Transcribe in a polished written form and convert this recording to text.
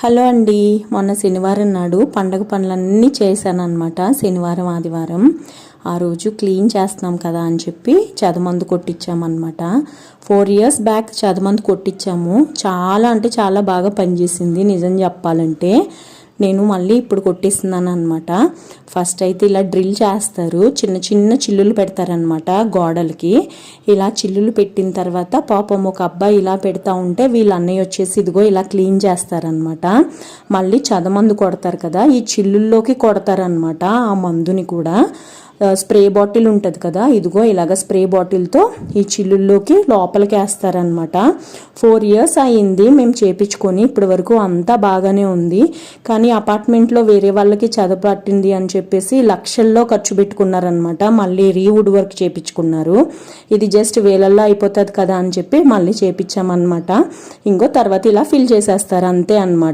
Hello అండి, మొన్న శనివారం నాడు పండగ పనులన్నీ చేశానన్నమాట. శనివారం ఆదివారం ఆ రోజు క్లీన్ చేస్తున్నాం కదా అని చెప్పి చదమందు కొట్టించామన్నమాట. 4 years బ్యాక్ చదమందు కొట్టించాము. చాలా అంటే చాలా బాగా పనిచేసింది నిజం చెప్పాలంటే. నేను మళ్ళీ ఇప్పుడు కొట్టిస్తున్నాను అనమాట. ఫస్ట్ అయితే ఇలా డ్రిల్ చేస్తారు, చిన్న చిన్న చిల్లులు పెడతారనమాట గోడలకి. ఇలా చిల్లులు పెట్టిన తర్వాత పాపం ఒక అబ్బాయి ఇలా పెడతా ఉంటే వీళ్ళ అన్నయ్య వచ్చేసి ఇదిగో ఇలా క్లీన్ చేస్తారనమాట. మళ్ళీ చదమందు కొడతారు కదా, ఈ చిల్లుల్లోకి కొడతారనమాట ఆ మందుని కూడా. స్ప్రే బాటిల్ ఉంటుంది కదా, ఇదిగో ఇలాగ స్ప్రే బాటిల్తో ఈ చిల్లుల్లోకి లోపలికి వేస్తారనమాట. 4 years అయింది మేము చేపించుకొని, ఇప్పటి వరకు అంతా బాగానే ఉంది. కానీ అపార్ట్మెంట్లో వేరే వాళ్ళకి చదపట్టింది అని చెప్పేసి లక్షల్లో ఖర్చు పెట్టుకున్నారనమాట. మళ్ళీ రీవుడ్ వర్క్ చేపించుకున్నారు. ఇది జస్ట్ వేలల్లో అయిపోతుంది కదా అని చెప్పి మళ్ళీ చేపించామన్నమాట. ఇంకో తర్వాత ఇలా ఫిల్ చేసేస్తారు అంతే అనమాట.